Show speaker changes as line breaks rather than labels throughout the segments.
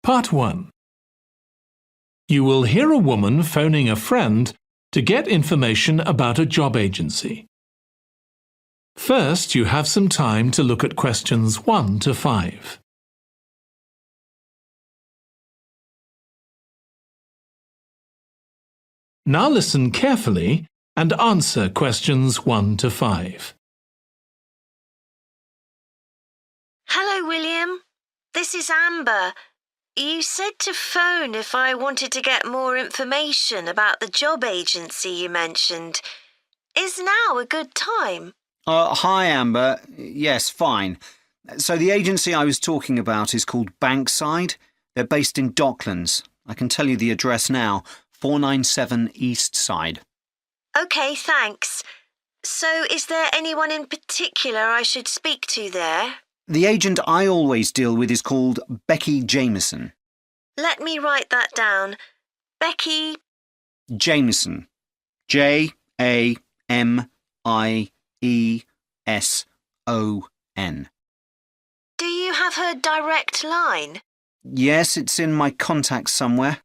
Part 1. You will hear a woman phoning a friend to get information about a job agency. First, you have some time to look at questions 1 to 5. Now listen carefully and answer questions 1 to 5.
Hello, William. This is Amber. You said to phone if I wanted to get more information about the job agency you mentioned. Is now a good time?
Hi, Amber. Yes, fine. So the agency I was talking about is called Bankside. They're based in Docklands. I can tell you the address now, 497 East Side.
OK, thanks. So is there anyone in particular I should speak to there?
The agent I always deal with is called Becky Jameson.
Let me write that down. Becky...
Jameson. Jameson.
Do you have her direct line?
Yes, it's in my contacts somewhere.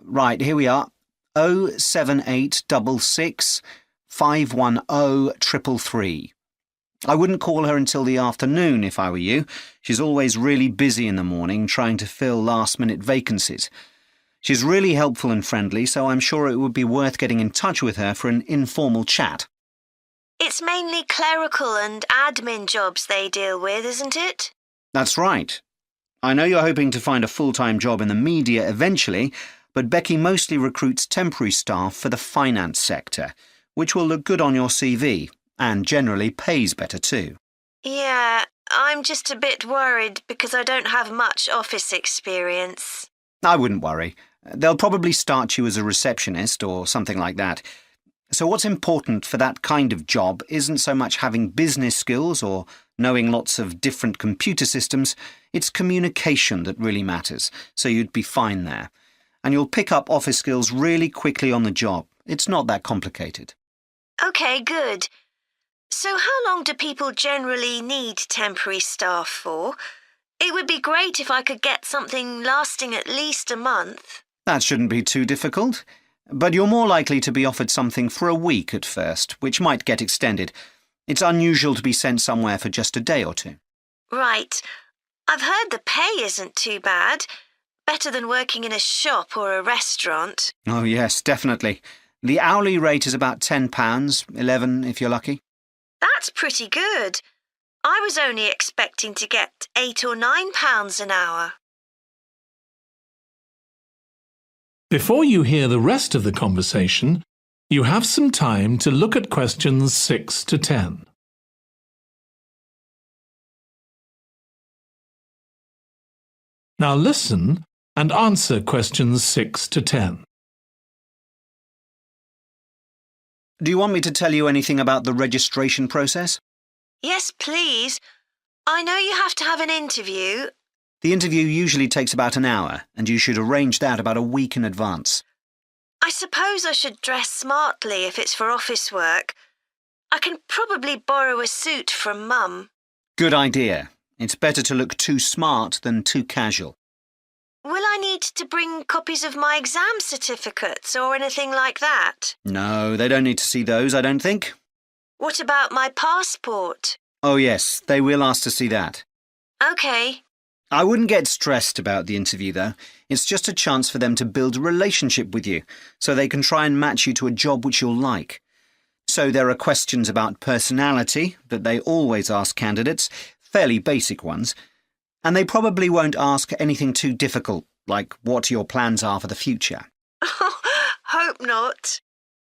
Right, here we are. 07866 510 333. I wouldn't call her until the afternoon if I were you. She's always really busy in the morning trying to fill last-minute vacancies. She's really helpful and friendly, so I'm sure it would be worth getting in touch with her for an informal chat.
It's mainly clerical and admin jobs they deal with, isn't it?
That's right. I know you're hoping to find a full-time job in the media eventually, but Becky mostly recruits temporary staff for the finance sector, which will look good on your CV. And generally pays better too.
Yeah, I'm just a bit worried because I don't have much office experience.
I wouldn't worry. They'll probably start you as a receptionist or something like that. So what's important for that kind of job isn't so much having business skills or knowing lots of different computer systems. It's communication that really matters, so you'd be fine there. And you'll pick up office skills really quickly on the job. It's not that complicated.
OK, good. So how long do people generally need temporary staff for? It would be great if I could get something lasting at least a month.
That shouldn't be too difficult. But you're more likely to be offered something for a week at first, which might get extended. It's unusual to be sent somewhere for just a day or two.
Right. I've heard the pay isn't too bad. Better than working in a shop or a restaurant.
Oh, yes, definitely. The hourly rate is about £10, $11 if you're lucky.
That's pretty good. I was only expecting to get £8 or £9 an hour.
Before you hear the rest of the conversation, you have some time to look at questions 6 to 10. Now listen and answer questions 6 to 10.
Do you want me to tell you anything about the registration process?
Yes, please. I know you have to have an interview.
The interview usually takes about an hour, and you should arrange that about a week in advance.
I suppose I should dress smartly if it's for office work. I can probably borrow a suit from Mum.
Good idea. It's better to look too smart than too casual.
Will I need to bring copies of my exam certificates or anything like that?
No, they don't need to see those, I don't think.
What about my passport?
Oh, yes, they will ask to see that.
OK.
I wouldn't get stressed about the interview, though. It's just a chance for them to build a relationship with you, so they can try and match you to a job which you'll like. So there are questions about personality that they always ask candidates, fairly basic ones. And they probably won't ask anything too difficult, like what your plans are for the future.
Hope not.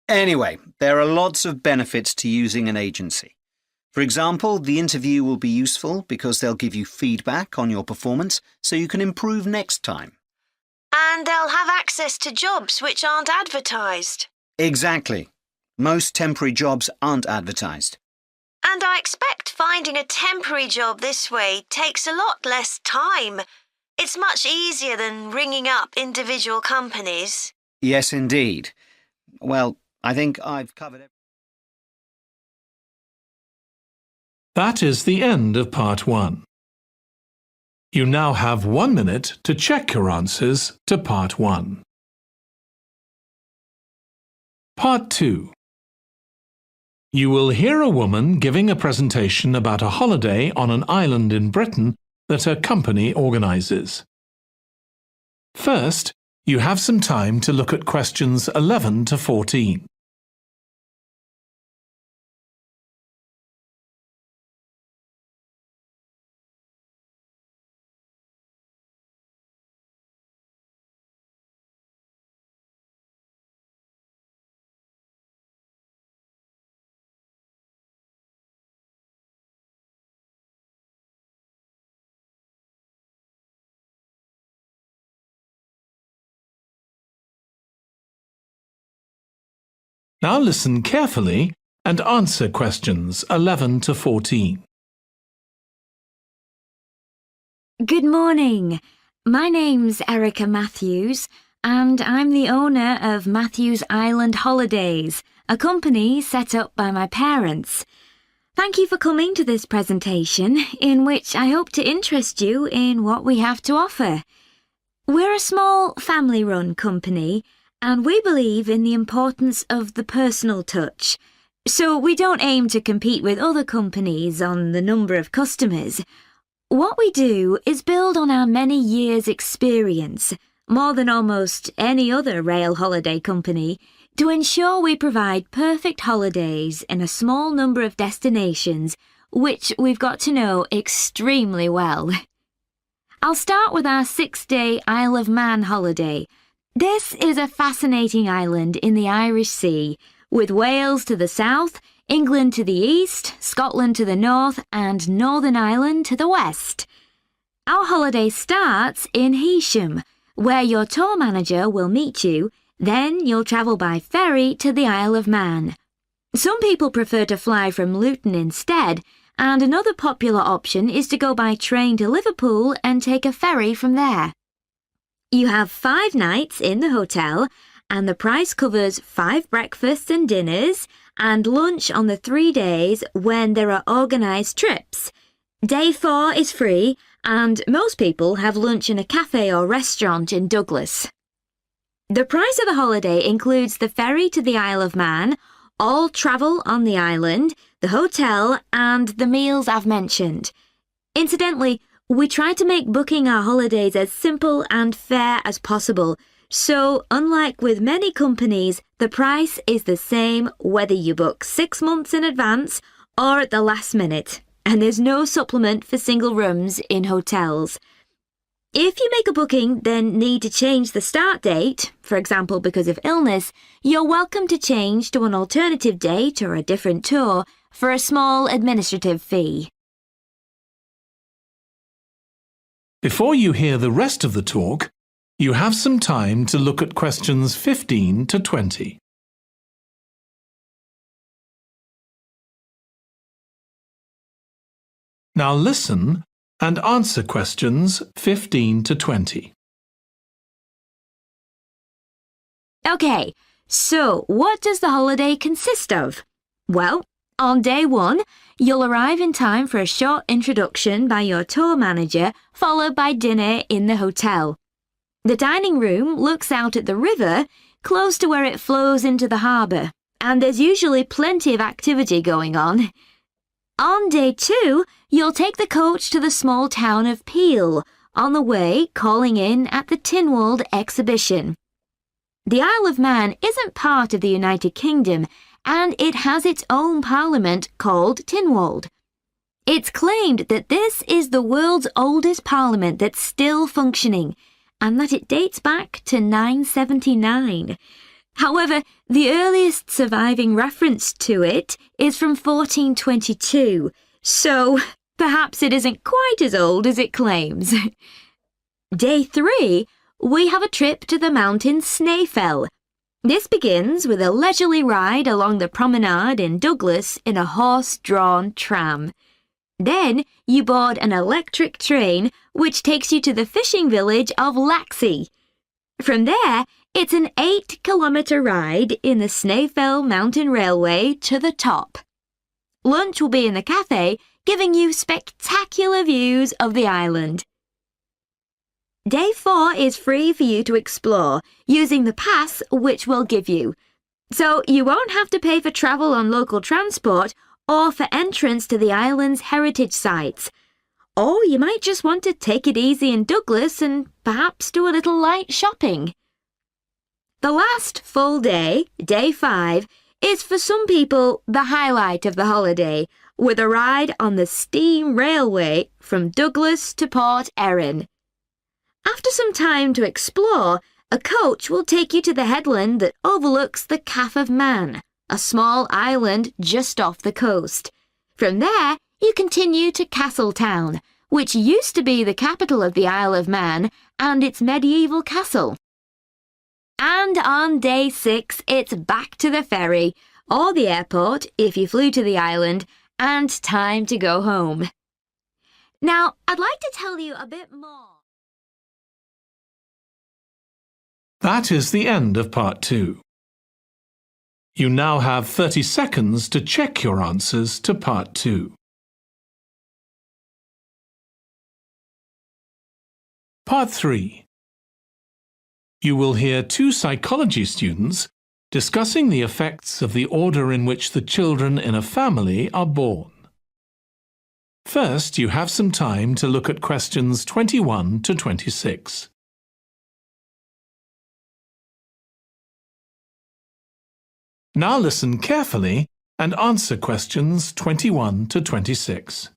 Anyway, there are lots of benefits to using an agency. For example, the interview will be useful because they'll give you feedback on your performance so you can improve next time.
And they'll have access to jobs which aren't advertised.
Exactly. Most temporary jobs aren't advertised.
And I expect finding a temporary job this way takes a lot less time. It's much easier than ringing up individual companies.
Yes, indeed. Well, I think I've covered it.
That is the end of part 1. You now have 1 minute to check your answers to Part 1. Part 2. You will hear a woman giving a presentation about a holiday on an island in Britain that her company organises. First, you have some time to look at questions 11 to 14. Now listen carefully and answer questions 11 to 14.
Good morning. My name's Erica Matthews, and I'm the owner of Matthews Island Holidays, a company set up by my parents. Thank you for coming to this presentation, in which I hope to interest you in what we have to offer. We're a small family-run company, and we believe in the importance of the personal touch. So we don't aim to compete with other companies on the number of customers. What we do is build on our many years' experience, more than almost any other rail holiday company, to ensure we provide perfect holidays in a small number of destinations, which we've got to know extremely well. I'll start with our 6-day Isle of Man holiday. This is a fascinating island in the Irish Sea, with Wales to the south, England to the east, Scotland to the north, and Northern Ireland to the west. Our holiday starts in Heysham, where your tour manager will meet you. Then you'll travel by ferry to the Isle of Man. Some people prefer to fly from Luton instead, and another popular option is to go by train to Liverpool and take a ferry from there. You have 5 nights in the hotel, and the price covers 5 breakfasts and dinners and lunch on the 3 days when there are organised trips. Day 4 is free, and most people have lunch in a cafe or restaurant in Douglas. The price of the holiday includes the ferry to the Isle of Man, all travel on the island, the hotel, and the meals I've mentioned. Incidentally, we try to make booking our holidays as simple and fair as possible, so unlike with many companies, the price is the same whether you book 6 months in advance or at the last minute, and there's no supplement for single rooms in hotels. If you make a booking then need to change the start date, for example because of illness, you're welcome to change to an alternative date or a different tour for a small administrative fee.
Before you hear the rest of the talk, you have some time to look at questions 15 to 20. Now listen and answer questions 15 to 20.
Okay, so what does the holiday consist of? Well, on day 1, you'll arrive in time for a short introduction by your tour manager, followed by dinner in the hotel. The dining room looks out at the river, close to where it flows into the harbour, and there's usually plenty of activity going on. On day 2, you'll take the coach to the small town of Peel, on the way calling in at the Tynwald exhibition. The Isle of Man isn't part of the United Kingdom, and it has its own parliament called Tynwald. It's claimed that this is the world's oldest parliament that's still functioning, and that it dates back to 979. However, the earliest surviving reference to it is from 1422, so perhaps it isn't quite as old as it claims. Day 3, we have a trip to the mountain Snaefell. This begins with a leisurely ride along the promenade in Douglas in a horse-drawn tram. Then you board an electric train which takes you to the fishing village of Laxey. From there, it's an 8-kilometre ride in the Snaefell Mountain Railway to the top. Lunch will be in the cafe, giving you spectacular views of the island. Day 4 is free for you to explore using the pass which we'll give you. So you won't have to pay for travel on local transport or for entrance to the island's heritage sites. Or you might just want to take it easy in Douglas and perhaps do a little light shopping. The last full day, Day 5, is for some people the highlight of the holiday, with a ride on the steam railway from Douglas to Port Erin. After some time to explore, a coach will take you to the headland that overlooks the Calf of Man, a small island just off the coast. From there, you continue to Castletown, which used to be the capital of the Isle of Man and its medieval castle. And on Day 6, it's back to the ferry, or the airport if you flew to the island, and time to go home. Now, I'd like to tell you a bit more.
That is the end of Part 2. You now have 30 seconds to check your answers to Part 2. Part 3. You will hear 2 psychology students discussing the effects of the order in which the children in a family are born. First, you have some time to look at questions 21 to 26. Now listen carefully and answer questions 21 to 26.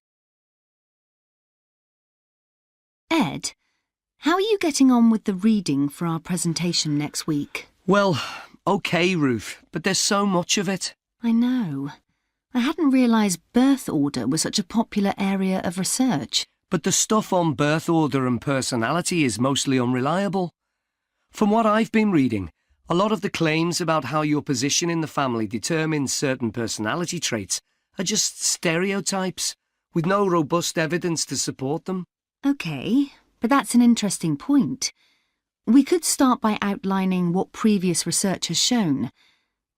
Ed, how are you getting on with the reading for our presentation next week?
Well, OK, Ruth, but there's so much of it.
I know. I hadn't realised birth order was such a popular area of research.
But the stuff on birth order and personality is mostly unreliable. From what I've been reading, a lot of the claims about how your position in the family determines certain personality traits are just stereotypes, with no robust evidence to support them.
OK, but that's an interesting point. We could start by outlining what previous research has shown.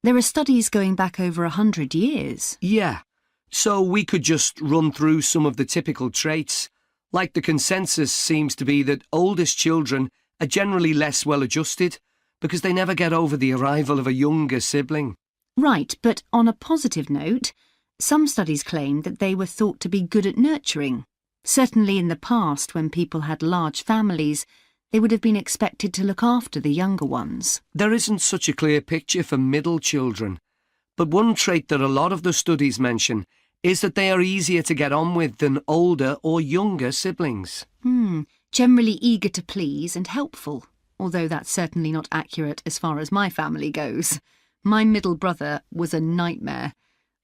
There are studies going back over 100 years.
Yeah, so we could just run through some of the typical traits. Like the consensus seems to be that oldest children are generally less well-adjusted because they never get over the arrival of a younger sibling.
Right, but on a positive note, some studies claim that they were thought to be good at nurturing. Certainly in the past, when people had large families, they would have been expected to look after the younger ones.
There isn't such a clear picture for middle children, but one trait that a lot of the studies mention is that they are easier to get on with than older or younger siblings.
Generally eager to please and helpful, although that's certainly not accurate as far as my family goes. My middle brother was a nightmare,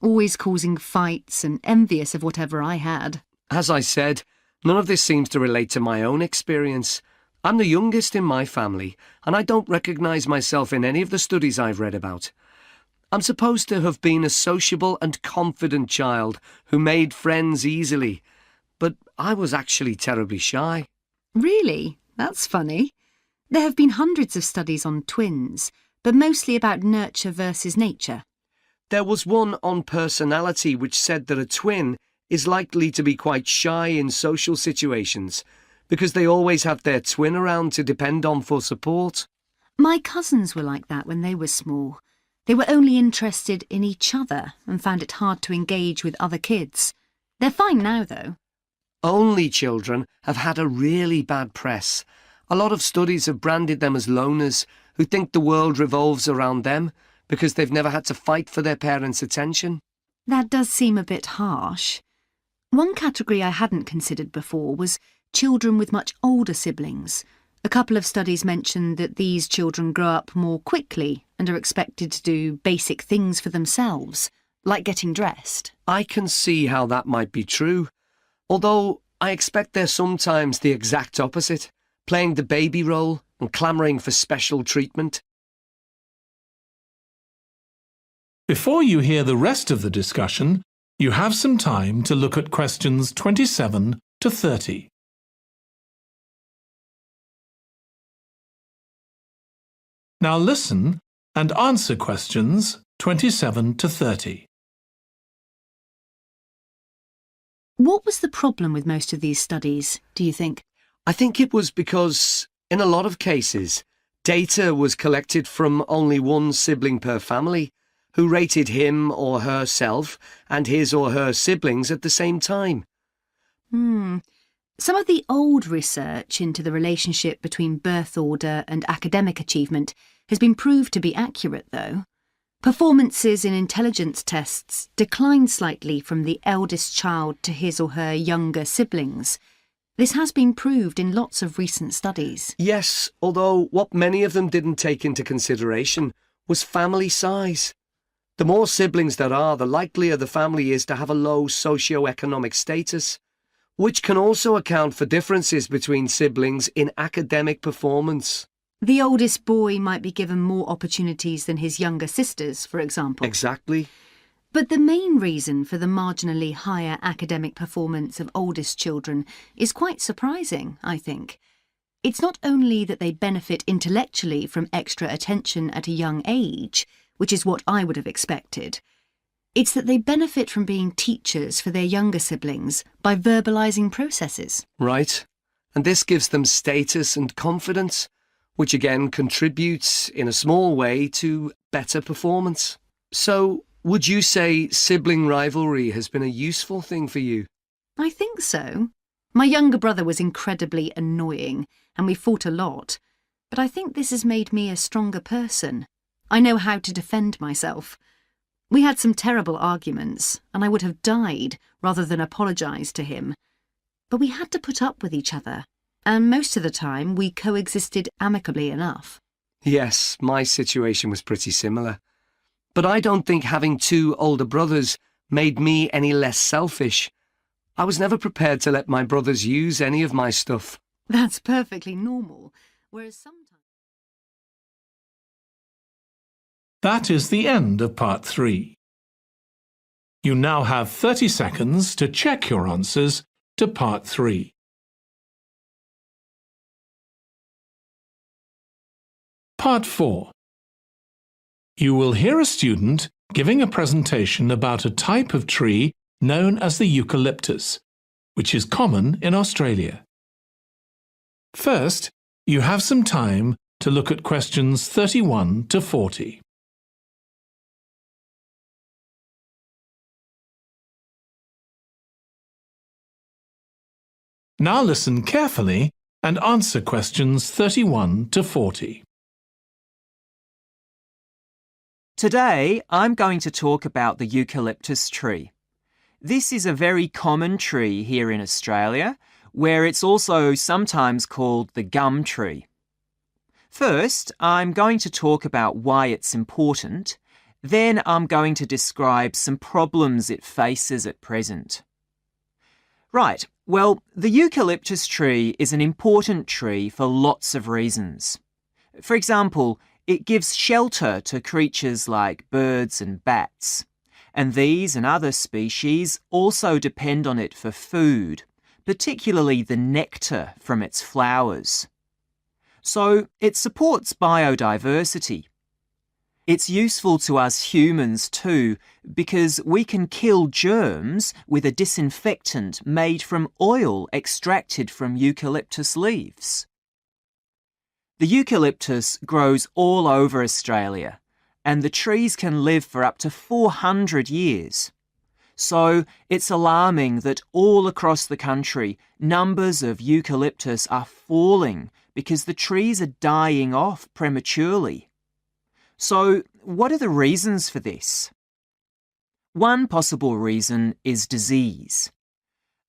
always causing fights and envious of whatever I had.
As I said, none of this seems to relate to my own experience. I'm the youngest in my family, and I don't recognise myself in any of the studies I've read about. I'm supposed to have been a sociable and confident child who made friends easily, but I was actually terribly shy.
Really? That's funny. There have been hundreds of studies on twins, but mostly about nurture versus nature.
There was one on personality which said that a twin is likely to be quite shy in social situations because they always have their twin around to depend on for support.
My cousins were like that when they were small. They were only interested in each other and found it hard to engage with other kids. They're fine now, though.
Only children have had a really bad press. A lot of studies have branded them as loners who think the world revolves around them because they've never had to fight for their parents' attention.
That does seem a bit harsh. One category I hadn't considered before was children with much older siblings. A couple of studies mentioned that these children grow up more quickly and are expected to do basic things for themselves, like getting dressed.
I can see how that might be true, although I expect they're sometimes the exact opposite, playing the baby role and clamouring for special treatment.
Before you hear the rest of the discussion, you have some time to look at questions 27 to 30. Now listen and answer questions 27 to 30.
What was the problem with most of these studies, do you think?
I think it was because, in a lot of cases, data was collected from only one sibling per family, who rated him or herself and his or her siblings at the same time.
Some of the old research into the relationship between birth order and academic achievement has been proved to be accurate, though. Performances in intelligence tests declined slightly from the eldest child to his or her younger siblings. This has been proved in lots of recent studies.
Yes, although what many of them didn't take into consideration was family size. The more siblings there are, the likelier the family is to have a low socio-economic status, which can also account for differences between siblings in academic performance.
The oldest boy might be given more opportunities than his younger sisters, for example.
Exactly.
But the main reason for the marginally higher academic performance of oldest children is quite surprising, I think. It's not only that they benefit intellectually from extra attention at a young age, which is what I would have expected. It's that they benefit from being teachers for their younger siblings by verbalising processes.
Right. And this gives them status and confidence, which again contributes in a small way to better performance. So, would you say sibling rivalry has been a useful thing for you?
I think so. My younger brother was incredibly annoying, and we fought a lot. But I think this has made me a stronger person. I know how to defend myself. We had some terrible arguments, and I would have died rather than apologise to him. But we had to put up with each other, and most of the time we coexisted amicably enough.
Yes, my situation was pretty similar. But I don't think having two older brothers made me any less selfish. I was never prepared to let my brothers use any of my stuff.
That's perfectly normal, whereas sometimes...
That is the end of part 3. You now have 30 seconds to check your answers to part 3. Part 4. You will hear a student giving a presentation about a type of tree known as the eucalyptus, which is common in Australia. First, you have some time to look at questions 31 to 40. Now listen carefully and answer questions 31 to 40.
Today, I'm going to talk about the eucalyptus tree. This is a very common tree here in Australia, where it's also sometimes called the gum tree. First, I'm going to talk about why it's important. Then I'm going to describe some problems it faces at present. Right, well, the eucalyptus tree is an important tree for lots of reasons. For example, it gives shelter to creatures like birds and bats, and these and other species also depend on it for food, particularly the nectar from its flowers. So it supports biodiversity. It's useful to us humans too, because we can kill germs with a disinfectant made from oil extracted from eucalyptus leaves. The eucalyptus grows all over Australia, and the trees can live for up to 400 years. So it's alarming that all across the country, numbers of eucalyptus are falling because the trees are dying off prematurely. So what are the reasons for this? One possible reason is disease.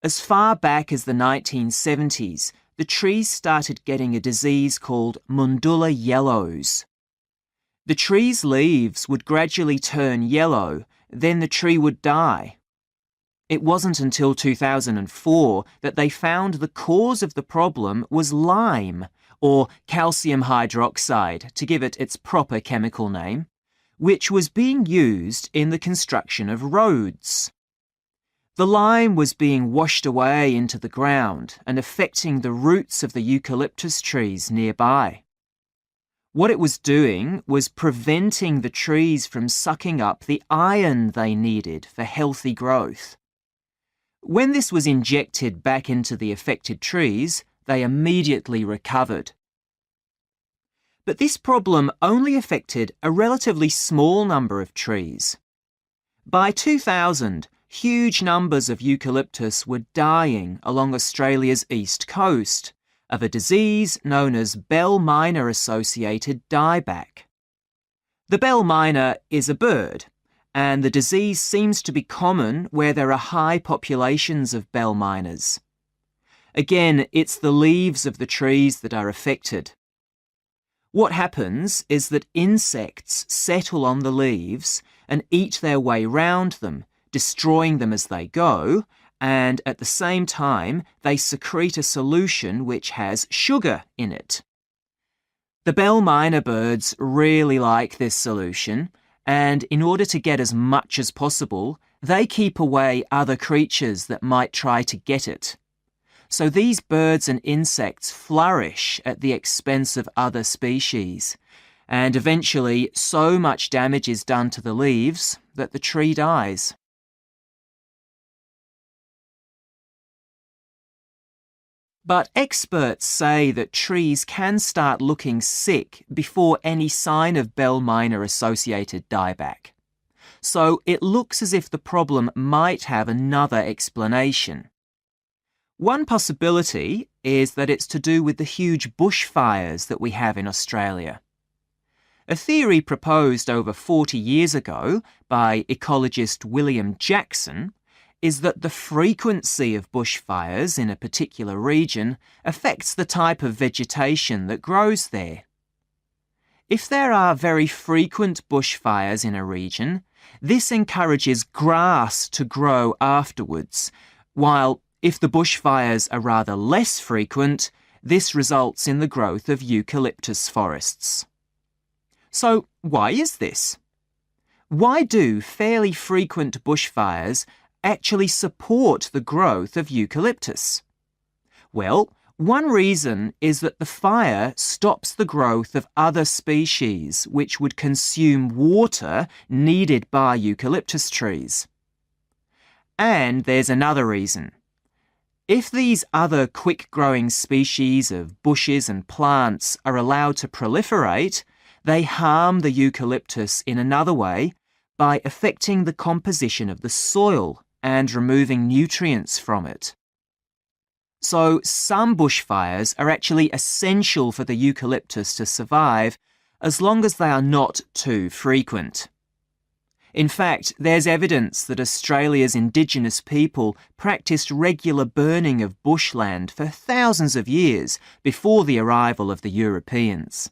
As far back as the 1970s, the trees started getting a disease called Mundula yellows. The tree's leaves would gradually turn yellow, then the tree would die. It wasn't until 2004 that they found the cause of the problem was lime, or calcium hydroxide, to give it its proper chemical name, which was being used in the construction of roads. The lime was being washed away into the ground and affecting the roots of the eucalyptus trees nearby. What it was doing was preventing the trees from sucking up the iron they needed for healthy growth. When this was injected back into the affected trees, they immediately recovered. But this problem only affected a relatively small number of trees. By 2000, huge numbers of eucalyptus were dying along Australia's east coast of a disease known as bell miner-associated dieback. The bell miner is a bird, and the disease seems to be common where there are high populations of bell miners. Again, it's the leaves of the trees that are affected. What happens is that insects settle on the leaves and eat their way round them, destroying them as they go, and at the same time they secrete a solution which has sugar in it. The bell miner birds really like this solution, and in order to get as much as possible, they keep away other creatures that might try to get it. So these birds and insects flourish at the expense of other species, and eventually so much damage is done to the leaves that the tree dies. But experts say that trees can start looking sick before any sign of bell miner-associated dieback. So it looks as if the problem might have another explanation. One possibility is that it's to do with the huge bushfires that we have in Australia. A theory proposed over 40 years ago by ecologist William Jackson is that the frequency of bushfires in a particular region affects the type of vegetation that grows there. If there are very frequent bushfires in a region, this encourages grass to grow afterwards, while if the bushfires are rather less frequent, this results in the growth of eucalyptus forests. So why is this? Why do fairly frequent bushfires actually support the growth of eucalyptus? Well, one reason is that the fire stops the growth of other species which would consume water needed by eucalyptus trees. And there's another reason. If these other quick-growing species of bushes and plants are allowed to proliferate, they harm the eucalyptus in another way by affecting the composition of the soil and removing nutrients from it. So some bushfires are actually essential for the eucalyptus to survive as long as they are not too frequent. In fact, there's evidence that Australia's Indigenous people practiced regular burning of bushland for thousands of years before the arrival of the Europeans.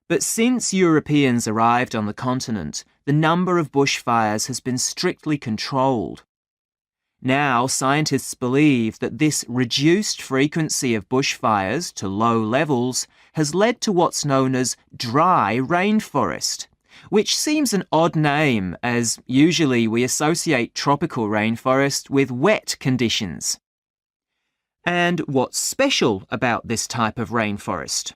But since Europeans arrived on the continent, the number of bushfires has been strictly controlled. Now, scientists believe that this reduced frequency of bushfires to low levels has led to what's known as dry rainforest, which seems an odd name as usually we associate tropical rainforest with wet conditions. And what's special about this type of rainforest?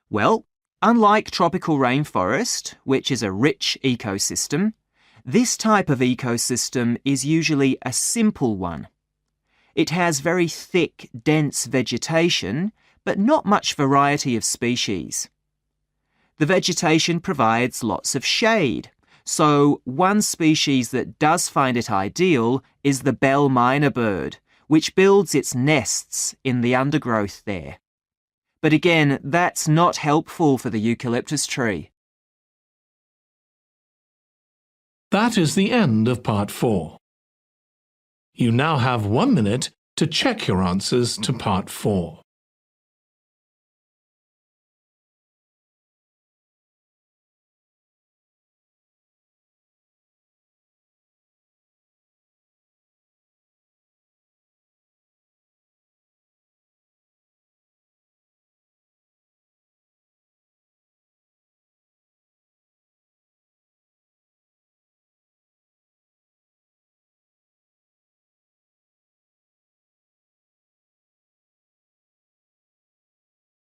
Well, unlike tropical rainforest, which is a rich ecosystem, this type of ecosystem is usually a simple one. It has very thick, dense vegetation, but not much variety of species. The vegetation provides lots of shade, so one species that does find it ideal is the bell miner bird, which builds its nests in the undergrowth there. But again, that's not helpful for the eucalyptus tree.
That is the end of part 4. You now have 1 minute to check your answers to part 4.